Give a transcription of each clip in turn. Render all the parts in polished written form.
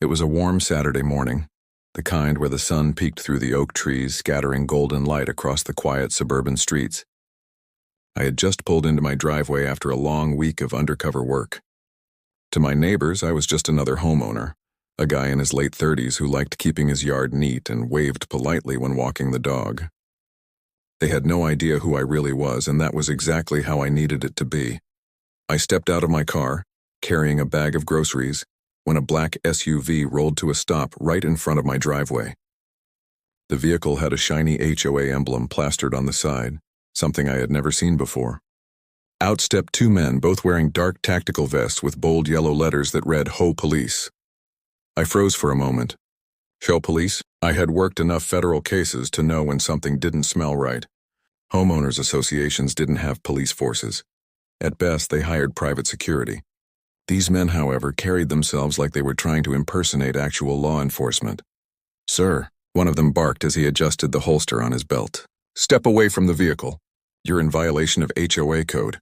It was a warm Saturday morning, the kind where the sun peeked through the oak trees, scattering golden light across the quiet suburban streets. I had just pulled into my driveway after a long week of undercover work. To my neighbors, I was just another homeowner, a guy in his late 30s who liked keeping his yard neat and waved politely when walking the dog. They had no idea who I really was, and that was exactly how I needed it to be. I stepped out of my car, carrying a bag of groceries, when a black SUV rolled to a stop right in front of my driveway. The vehicle had a shiny HOA emblem plastered on the side, something I had never seen before. Out stepped two men, both wearing dark tactical vests with bold yellow letters that read HOA Police. I froze for a moment. HOA Police? I had worked enough federal cases to know when something didn't smell right. Homeowners associations didn't have police forces. At best, they hired private security. These men, however, carried themselves like they were trying to impersonate actual law enforcement. "Sir," one of them barked as he adjusted the holster on his belt. "Step away from the vehicle. You're in violation of HOA code."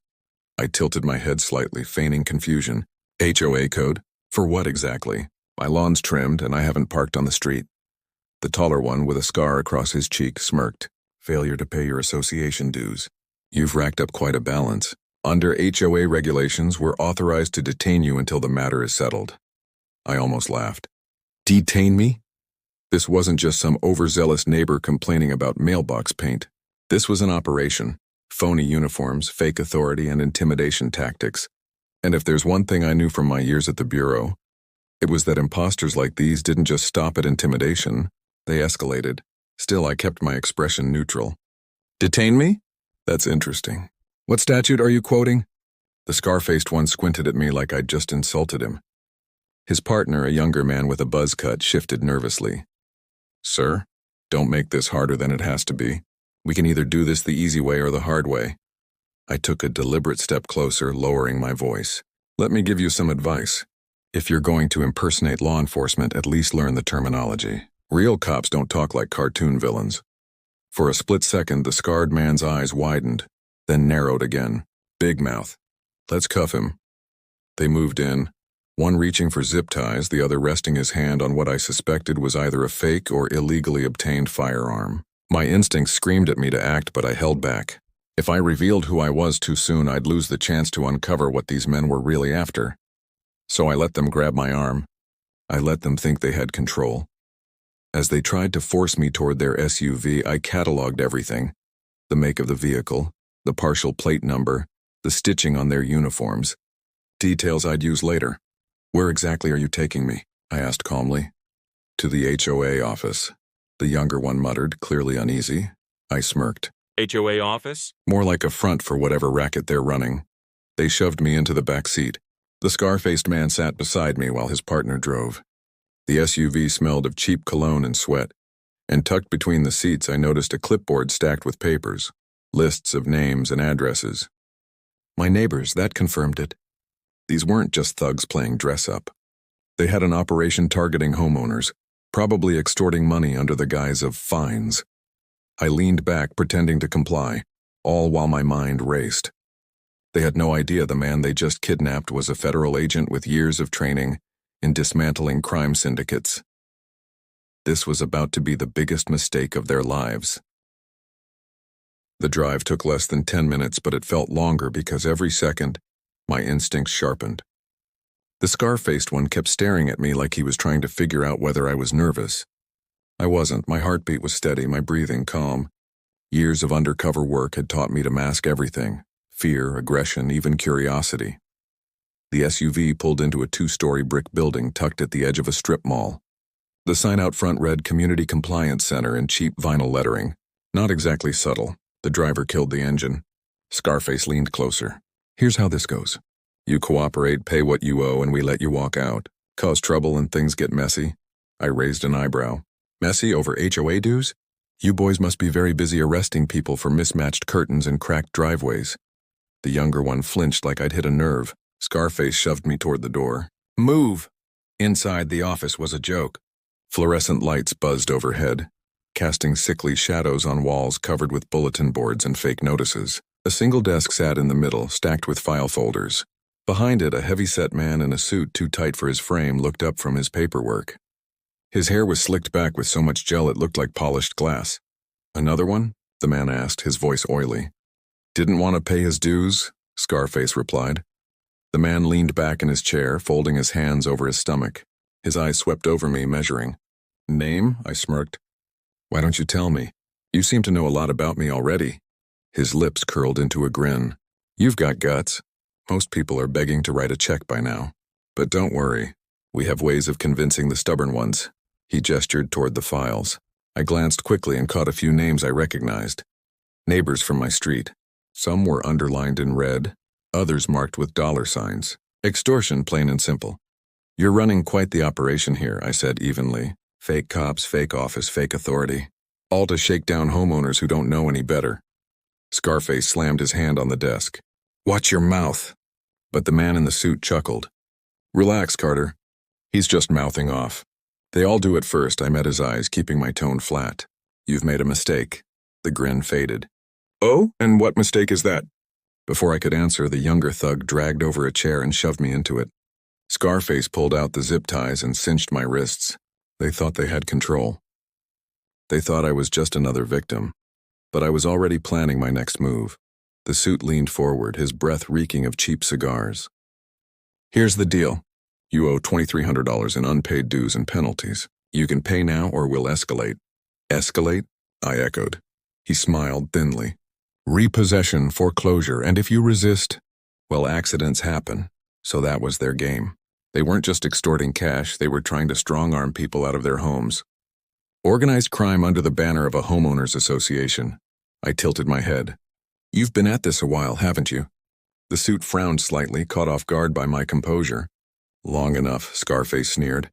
I tilted my head slightly, feigning confusion. HOA code? For what exactly? My lawn's trimmed and I haven't parked on the street. The taller one, with a scar across his cheek, smirked. "Failure to pay your association dues. You've racked up quite a balance. Under HOA regulations, we're authorized to detain you until the matter is settled." I almost laughed. Detain me? This wasn't just some overzealous neighbor complaining about mailbox paint. This was an operation. Phony uniforms, fake authority, and intimidation tactics. And if there's one thing I knew from my years at the Bureau, it was that imposters like these didn't just stop at intimidation, they escalated. Still, I kept my expression neutral. "Detain me? That's interesting. What statute are you quoting?" The scar-faced one squinted at me like I'd just insulted him. His partner, a younger man with a buzz cut, shifted nervously. "Sir, don't make this harder than it has to be. We can either do this the easy way or the hard way." I took a deliberate step closer, lowering my voice. "Let me give you some advice. If you're going to impersonate law enforcement, at least learn the terminology. Real cops don't talk like cartoon villains." For a split second, the scarred man's eyes widened, then narrowed again. "Big mouth. Let's cuff him." They moved in, one reaching for zip ties, the other resting his hand on what I suspected was either a fake or illegally obtained firearm. My instincts screamed at me to act, but I held back. If I revealed who I was too soon, I'd lose the chance to uncover what these men were really after. So I let them grab my arm. I let them think they had control. As they tried to force me toward their SUV, I cataloged everything. The make of the vehicle, the partial plate number, the stitching on their uniforms. Details I'd use later. "Where exactly are you taking me?" I asked calmly. "To the HOA office," the younger one muttered, clearly uneasy. I smirked. "HOA office?" More like a front for whatever racket they're running. They shoved me into the back seat. The scar-faced man sat beside me while his partner drove. The SUV smelled of cheap cologne and sweat, and tucked between the seats I noticed a clipboard stacked with papers, lists of names and addresses. My neighbors, that confirmed it. These weren't just thugs playing dress-up. They had an operation targeting homeowners, probably extorting money under the guise of fines. I leaned back, pretending to comply, all while my mind raced. They had no idea the man they just kidnapped was a federal agent with years of training in dismantling crime syndicates. This was about to be the biggest mistake of their lives. The drive took less than 10 minutes, but it felt longer because every second, my instincts sharpened. The scar-faced one kept staring at me like he was trying to figure out whether I was nervous. I wasn't. My heartbeat was steady, my breathing calm. Years of undercover work had taught me to mask everything: fear, aggression, even curiosity. The SUV pulled into a 2-story brick building tucked at the edge of a strip mall. The sign out front read Community Compliance Center in cheap vinyl lettering. Not exactly subtle. The driver killed the engine. Scarface leaned closer. "Here's how this goes. You cooperate, pay what you owe, and we let you walk out. Cause trouble and things get messy." I raised an eyebrow. "Messy over HOA dues? You boys must be very busy arresting people for mismatched curtains and cracked driveways." The younger one flinched like I'd hit a nerve. Scarface shoved me toward the door. "Move!" Inside, the office was a joke. Fluorescent lights buzzed overhead, casting sickly shadows on walls covered with bulletin boards and fake notices. A single desk sat in the middle, stacked with file folders. Behind it, a heavy-set man in a suit too tight for his frame looked up from his paperwork. His hair was slicked back with so much gel it looked like polished glass. "Another one?" the man asked, his voice oily. "Didn't want to pay his dues?" Scarface replied. The man leaned back in his chair, folding his hands over his stomach. His eyes swept over me, measuring. "Name?" I smirked. "Why don't you tell me? You seem to know a lot about me already." His lips curled into a grin. "You've got guts. Most people are begging to write a check by now. But don't worry. We have ways of convincing the stubborn ones." He gestured toward the files. I glanced quickly and caught a few names I recognized. Neighbors from my street. Some were underlined in red, others marked with $signs. Extortion, plain and simple. "You're running quite the operation here," I said evenly. "Fake cops, fake office, fake authority. All to shake down homeowners who don't know any better." Scarface slammed his hand on the desk. "Watch your mouth." But the man in the suit chuckled. "Relax, Carter. He's just mouthing off. They all do at first." I met his eyes, keeping my tone flat. "You've made a mistake." The grin faded. "Oh, and what mistake is that?" Before I could answer, the younger thug dragged over a chair and shoved me into it. Scarface pulled out the zip ties and cinched my wrists. They thought they had control. They thought I was just another victim. But I was already planning my next move. The suit leaned forward, his breath reeking of cheap cigars. "Here's the deal. You owe $2,300 in unpaid dues and penalties. You can pay now or we'll escalate." "Escalate?" I echoed. He smiled thinly. "Repossession, foreclosure, and if you resist, well, accidents happen." So that was their game. They weren't just extorting cash, they were trying to strong-arm people out of their homes. Organized crime under the banner of a homeowners association. I tilted my head. "You've been at this a while, haven't you?" The suit frowned slightly, caught off guard by my composure. "Long enough," Scarface sneered.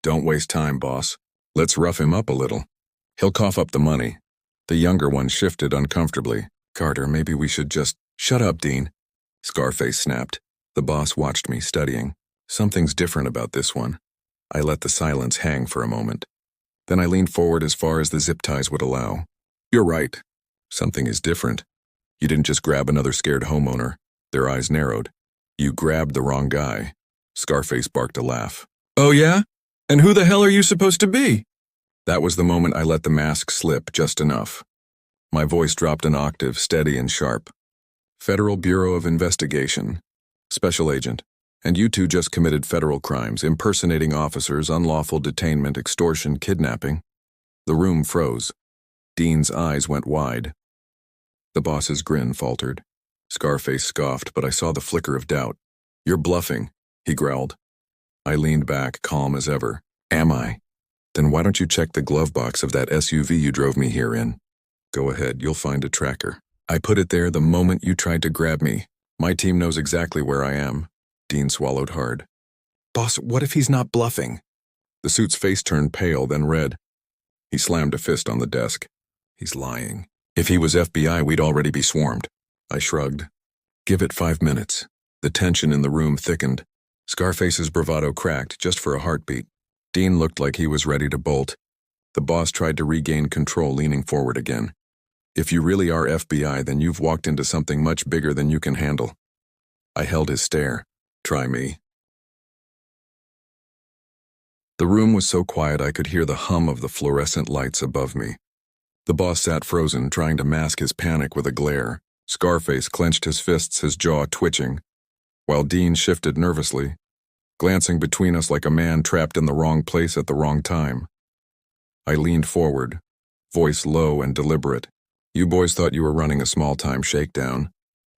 "Don't waste time, boss. Let's rough him up a little. He'll cough up the money." The younger one shifted uncomfortably. "Carter, maybe we should just—" "Shut up, Dean," Scarface snapped. The boss watched me, studying. Something's different about this one. I let the silence hang for a moment. Then I leaned forward as far as the zip ties would allow. "You're right. Something is different. You didn't just grab another scared homeowner." Their eyes narrowed. "You grabbed the wrong guy." Scarface barked a laugh. "Oh yeah? And who the hell are you supposed to be?" That was the moment I let the mask slip just enough. My voice dropped an octave, steady and sharp. "Federal Bureau of Investigation. Special Agent. And you two just committed federal crimes, impersonating officers, unlawful detainment, extortion, kidnapping." The room froze. Dean's eyes went wide. The boss's grin faltered. Scarface scoffed, but I saw the flicker of doubt. "You're bluffing," he growled. I leaned back, calm as ever. "Am I? Then why don't you check the glove box of that SUV you drove me here in?" "Go ahead, you'll find a tracker. I put it there the moment you tried to grab me. My team knows exactly where I am." Dean swallowed hard. "Boss, what if he's not bluffing?" The suit's face turned pale, then red. He slammed a fist on the desk. "He's lying. If he was FBI, we'd already be swarmed." I shrugged. "Give it 5 minutes." The tension in the room thickened. Scarface's bravado cracked just for a heartbeat. Dean looked like he was ready to bolt. The boss tried to regain control, leaning forward again. "If you really are FBI, then you've walked into something much bigger than you can handle." I held his stare. "Try me." The room was so quiet I could hear the hum of the fluorescent lights above me. The boss sat frozen, trying to mask his panic with a glare. Scarface clenched his fists, his jaw twitching, while Dean shifted nervously, glancing between us like a man trapped in the wrong place at the wrong time. I leaned forward, voice low and deliberate. "You boys thought you were running a small-time shakedown,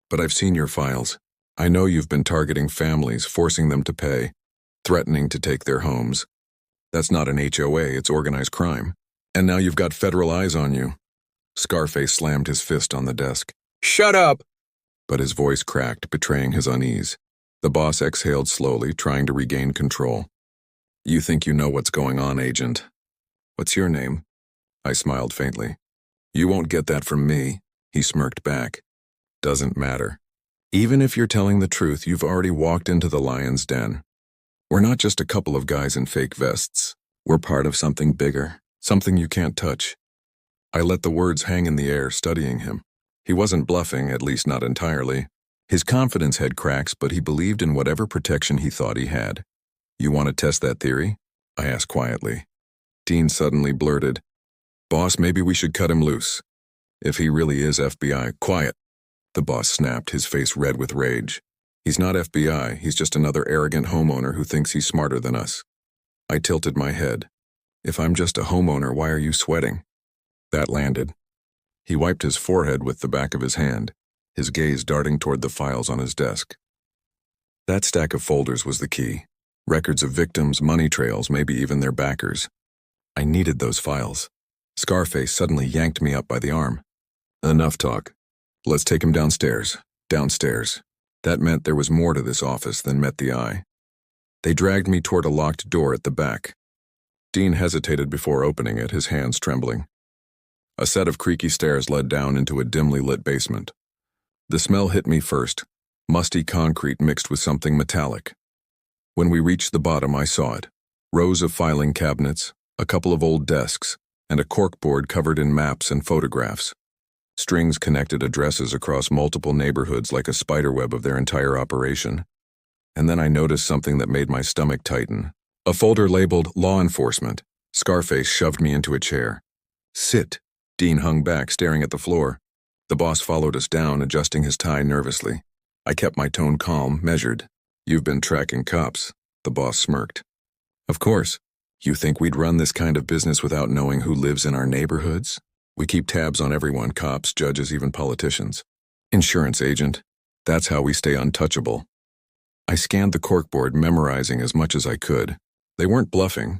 but I've seen your files. I know you've been targeting families, forcing them to pay, threatening to take their homes. That's not an HOA, it's organized crime. And now you've got federal eyes on you." Scarface slammed his fist on the desk. "Shut up!" But his voice cracked, betraying his unease. The boss exhaled slowly, trying to regain control. "You think you know what's going on, Agent. What's your name?" I smiled faintly. "You won't get that from me," he smirked back. "Doesn't matter. Even if you're telling the truth, you've already walked into the lion's den. We're not just a couple of guys in fake vests. We're part of something bigger, something you can't touch." I let the words hang in the air, studying him. He wasn't bluffing, at least not entirely. His confidence had cracks, but he believed in whatever protection he thought he had. "You want to test that theory?" I asked quietly. Dean suddenly blurted, "Boss, maybe we should cut him loose. If he really is FBI, quiet." The boss snapped, his face red with rage. "He's not FBI, he's just another arrogant homeowner who thinks he's smarter than us." I tilted my head. "If I'm just a homeowner, why are you sweating?" That landed. He wiped his forehead with the back of his hand, his gaze darting toward the files on his desk. That stack of folders was the key. Records of victims, money trails, maybe even their backers. I needed those files. Scarface suddenly yanked me up by the arm. "Enough talk. Let's take him downstairs." Downstairs. That meant there was more to this office than met the eye. They dragged me toward a locked door at the back. Dean hesitated before opening it, his hands trembling. A set of creaky stairs led down into a dimly lit basement. The smell hit me first, musty concrete mixed with something metallic. When we reached the bottom, I saw it. Rows of filing cabinets, a couple of old desks, and a corkboard covered in maps and photographs. Strings connected addresses across multiple neighborhoods like a spiderweb of their entire operation. And then I noticed something that made my stomach tighten. A folder labeled Law Enforcement. Scarface shoved me into a chair. "Sit." Dean hung back, staring at the floor. The boss followed us down, adjusting his tie nervously. I kept my tone calm, measured. "You've been tracking cops," the boss smirked. "Of course. You think we'd run this kind of business without knowing who lives in our neighborhoods? We keep tabs on everyone, cops, judges, even politicians. Insurance agent. That's how we stay untouchable." I scanned the corkboard, memorizing as much as I could. They weren't bluffing.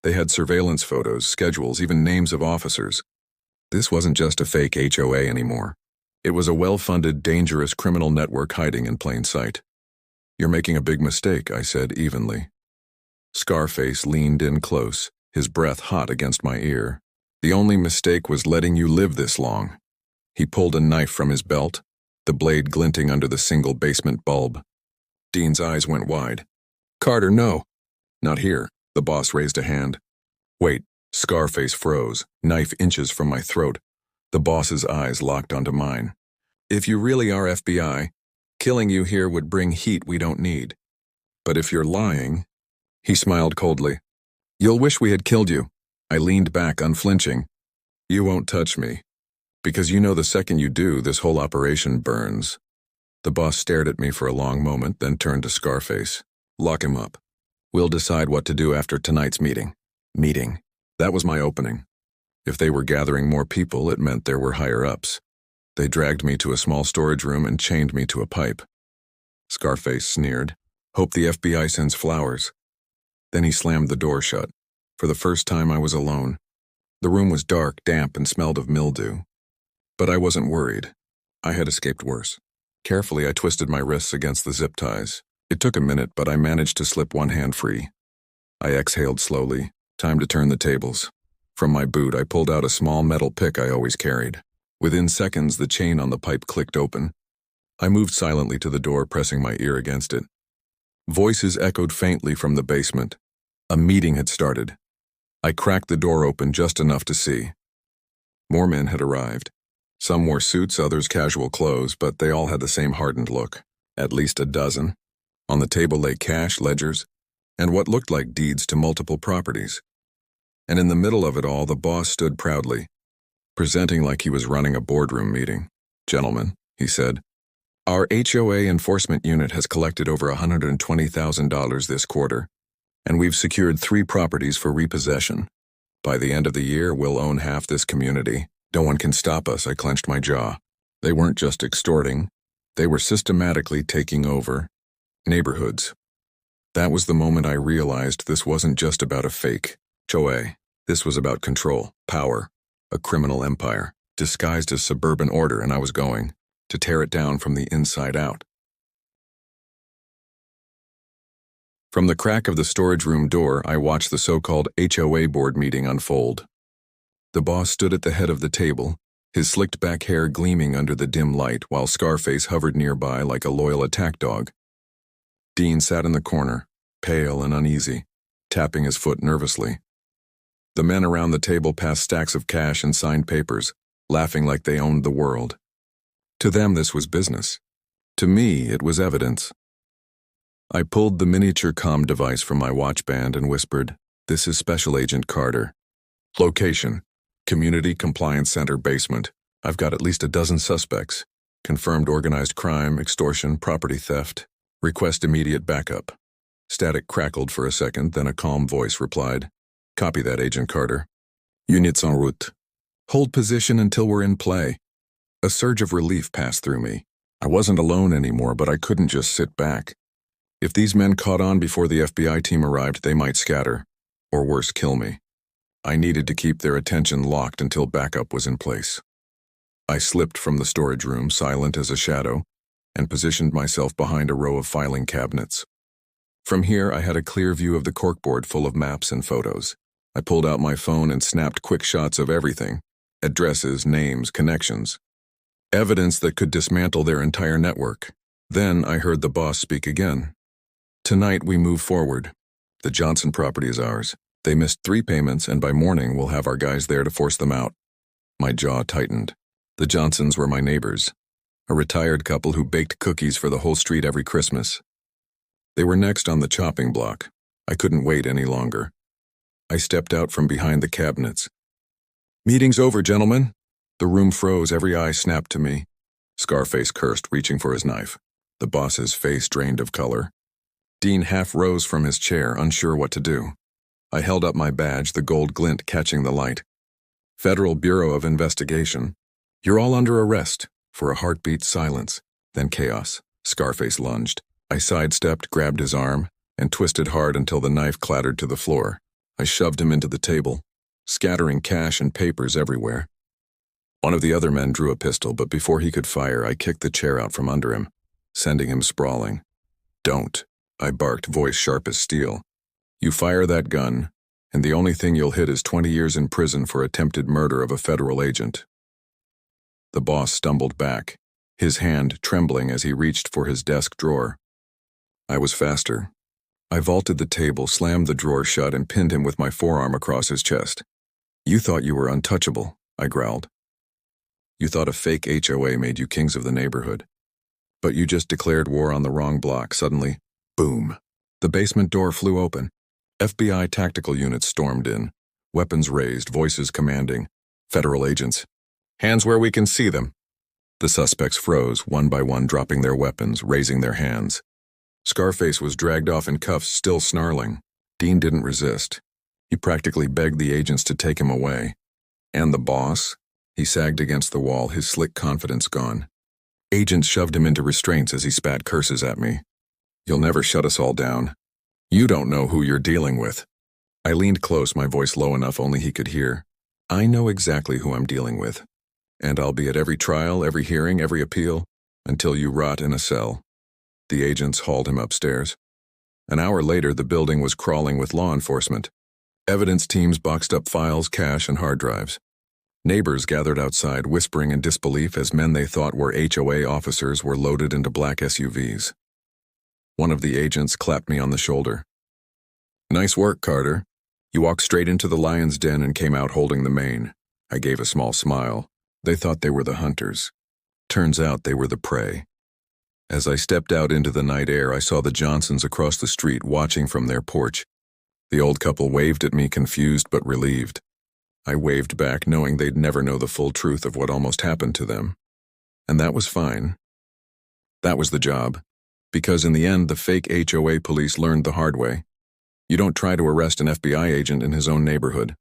They had surveillance photos, schedules, even names of officers. This wasn't just a fake HOA anymore. It was a well-funded, dangerous criminal network hiding in plain sight. "You're making a big mistake," I said evenly. Scarface leaned in close, his breath hot against my ear. "The only mistake was letting you live this long." He pulled a knife from his belt, the blade glinting under the single basement bulb. Dean's eyes went wide. "Carter, no." "Not here." The boss raised a hand. "Wait." Scarface froze, knife inches from my throat. The boss's eyes locked onto mine. "If you really are FBI, killing you here would bring heat we don't need. But if you're lying..." He smiled coldly. "You'll wish we had killed you." I leaned back, unflinching. "You won't touch me. Because you know the second you do, this whole operation burns." The boss stared at me for a long moment, then turned to Scarface. "Lock him up. We'll decide what to do after tonight's meeting." Meeting. That was my opening. If they were gathering more people, it meant there were higher-ups. They dragged me to a small storage room and chained me to a pipe. Scarface sneered. "Hope the FBI sends flowers." Then he slammed the door shut. For the first time, I was alone. The room was dark, damp, and smelled of mildew. But I wasn't worried. I had escaped worse. Carefully, I twisted my wrists against the zip ties. It took a minute, but I managed to slip one hand free. I exhaled slowly. Time to turn the tables. From my boot, I pulled out a small metal pick I always carried. Within seconds, the chain on the pipe clicked open. I moved silently to the door, pressing my ear against it. Voices echoed faintly from the basement. A meeting had started. I cracked the door open just enough to see. More men had arrived. Some wore suits, others casual clothes, but they all had the same hardened look. At least a dozen. On the table lay cash, ledgers, and what looked like deeds to multiple properties. And in the middle of it all, the boss stood proudly, presenting like he was running a boardroom meeting. "Gentlemen," he said, "our HOA enforcement unit has collected over $120,000 this quarter, and we've secured 3 properties for repossession. By the end of the year, we'll own half this community. No one can stop us." I clenched my jaw. They weren't just extorting. They were systematically taking over neighborhoods. That was the moment I realized this wasn't just about a fake HOA. This was about control, power, a criminal empire, disguised as suburban order, and I was going to tear it down from the inside out. From the crack of the storage room door, I watched the so-called HOA board meeting unfold. The boss stood at the head of the table, his slicked back hair gleaming under the dim light, while Scarface hovered nearby like a loyal attack dog. Dean sat in the corner, pale and uneasy, tapping his foot nervously. The men around the table passed stacks of cash and signed papers, laughing like they owned the world. To them, this was business. To me, it was evidence. I pulled the miniature comm device from my watch band and whispered, "This is Special Agent Carter. Location: Community Compliance Center basement. I've got at least a dozen suspects. Confirmed organized crime, extortion, property theft. Request immediate backup." Static crackled for a second, then a calm voice replied, "Copy that, Agent Carter. Units en route. Hold position until we're in play." A surge of relief passed through me. I wasn't alone anymore, but I couldn't just sit back. If these men caught on before the FBI team arrived, they might scatter, or worse, kill me. I needed to keep their attention locked until backup was in place. I slipped from the storage room, silent as a shadow, and positioned myself behind a row of filing cabinets. From here, I had a clear view of the corkboard full of maps and photos. I pulled out my phone and snapped quick shots of everything: addresses, names, connections. Evidence that could dismantle their entire network. Then I heard the boss speak again. "Tonight we move forward. The Johnson property is ours. They missed 3 payments, and by morning we'll have our guys there to force them out." My jaw tightened. The Johnsons were my neighbors, a retired couple who baked cookies for the whole street every Christmas. They were next on the chopping block. I couldn't wait any longer. I stepped out from behind the cabinets. "Meeting's over, gentlemen." The room froze, every eye snapped to me. Scarface cursed, reaching for his knife. The boss's face drained of color. Dean half rose from his chair, unsure what to do. I held up my badge, the gold glint catching the light. "Federal Bureau of Investigation. You're all under arrest." For a heartbeat, silence, then chaos. Scarface lunged. I sidestepped, grabbed his arm, and twisted hard until the knife clattered to the floor. I shoved him into the table, scattering cash and papers everywhere. One of the other men drew a pistol, but before he could fire, I kicked the chair out from under him, sending him sprawling. "Don't," I barked, voice sharp as steel. "You fire that gun, and the only thing you'll hit is 20 years in prison for attempted murder of a federal agent." The boss stumbled back, his hand trembling as he reached for his desk drawer. I was faster. I vaulted the table, slammed the drawer shut, and pinned him with my forearm across his chest. "You thought you were untouchable," I growled. "You thought a fake HOA made you kings of the neighborhood. But you just declared war on the wrong block." Suddenly, boom. The basement door flew open. FBI tactical units stormed in, weapons raised, voices commanding, "Federal agents. Hands where we can see them." The suspects froze, one by one dropping their weapons, raising their hands. Scarface was dragged off in cuffs, still snarling. Dean didn't resist. He practically begged the agents to take him away. And the boss? He sagged against the wall, his slick confidence gone. Agents shoved him into restraints as he spat curses at me. "You'll never shut us all down. You don't know who you're dealing with." I leaned close, my voice low enough only he could hear. "I know exactly who I'm dealing with. And I'll be at every trial, every hearing, every appeal, until you rot in a cell." The agents hauled him upstairs. An hour later, the building was crawling with law enforcement. Evidence teams boxed up files, cash, and hard drives. Neighbors gathered outside, whispering in disbelief as men they thought were HOA officers were loaded into black SUVs. One of the agents clapped me on the shoulder. "Nice work, Carter. You walked straight into the lion's den and came out holding the mane." I gave a small smile. They thought they were the hunters. Turns out they were the prey. As I stepped out into the night air, I saw the Johnsons across the street watching from their porch. The old couple waved at me, confused but relieved. I waved back, knowing they'd never know the full truth of what almost happened to them. And that was fine. That was the job. Because in the end, the fake HOA police learned the hard way. You don't try to arrest an FBI agent in his own neighborhood.